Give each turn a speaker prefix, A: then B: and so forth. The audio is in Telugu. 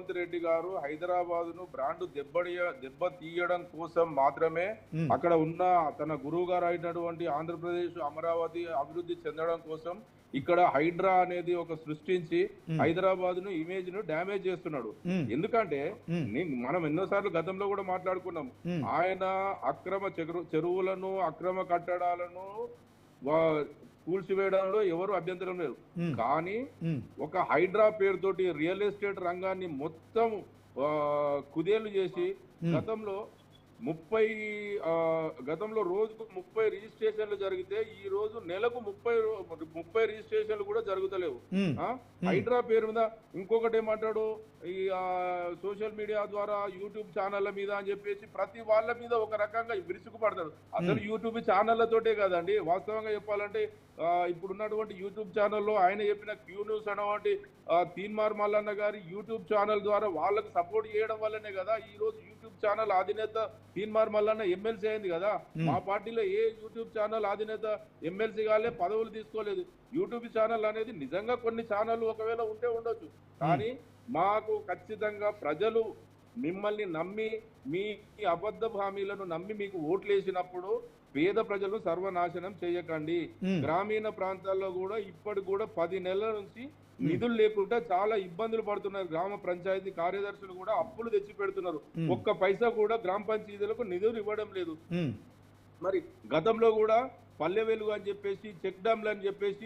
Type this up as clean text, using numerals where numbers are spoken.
A: రేవంత్ రెడ్డి గారు హైదరాబాద్ ను బ్రాండ్ దెబ్బ తీయడం కోసం మాత్రమే అక్కడ ఉన్న తన గురువు గారు అయినటువంటి ఆంధ్రప్రదేశ్ అమరావతి అభివృద్ధి చెందడం కోసం ఇక్కడ హైడ్రా అనేది ఒక సృష్టించి హైదరాబాద్ ను ఇమేజ్ ను డ్యామేజ్ చేస్తున్నాడు. ఎందుకంటే మనం ఎన్నోసార్లు గతంలో కూడా మాట్లాడుకున్నాం, ఆయన అక్రమ చెరువులను అక్రమ కట్టడాలను కూల్చివేయడంలో ఎవరు అభ్యంతరం లేదు. కానీ ఒక హైడ్రా పేరుతోటి రియల్ ఎస్టేట్ రంగాన్ని మొత్తం కుదేలు చేసి గతంలో రోజుకు 30 రిజిస్ట్రేషన్లు జరిగితే ఈ రోజు నెలకు 30 రిజిస్ట్రేషన్లు కూడా జరుగుతలేవు. హైడ్రా పేరు మీద ఇంకొకటి ఏమంటాడు, ఈ సోషల్ మీడియా ద్వారా యూట్యూబ్ ఛానళ్ల మీద అని చెప్పేసి ప్రతి వాళ్ళ మీద ఒక రకంగా విరుచుకుపడతాడు. అసలు యూట్యూబ్ ఛానళ్లతోటే కాదండి, వాస్తవంగా చెప్పాలంటే ఇప్పుడున్నటువంటి యూట్యూబ్ ఛానల్లో ఆయన చెప్పిన క్యూ న్యూస్ అనేటువంటి తీన్మార్ మల్లన్న గారి యూట్యూబ్ ఛానల్ ద్వారా వాళ్ళకు సపోర్ట్ చేయడం వల్లనే కదా ఈ రోజు యూట్యూబ్ ఛానల్ అధినేత తీన్మార్ మల్లన్న ఎమ్మెల్సీ అయింది కదా. మా పార్టీలో ఏ యూట్యూబ్ ఛానల్ అధినేత ఎమ్మెల్సీ గాలే పదవులు తీసుకోలేదు. యూట్యూబ్ ఛానల్ అనేది నిజంగా కొన్ని ఛానల్ ఒకవేళ ఉంటే ఉండొచ్చు, కానీ మాకు ఖచ్చితంగా ప్రజలు మిమ్మల్ని నమ్మి మీ అబద్ధ హామీలను నమ్మి మీకు ఓట్లేసినప్పుడు పేద ప్రజలు సర్వనాశనం చేయకండి. గ్రామీణ ప్రాంతాల్లో కూడా ఇప్పటి కూడా 10 నెలల నుంచి నిధులు లేకుండా చాలా ఇబ్బందులు పడుతున్నారు. గ్రామ పంచాయతీ కార్యదర్శులు కూడా అప్పులు తెచ్చి పెడుతున్నారు. ఒక్క పైసా కూడా గ్రామ పంచాయతీలకు నిధులు ఇవ్వడం లేదు. మరి గతంలో కూడా పల్లె వెలుగు అని చెప్పేసి చెక్ డ్యాంలు అని చెప్పేసి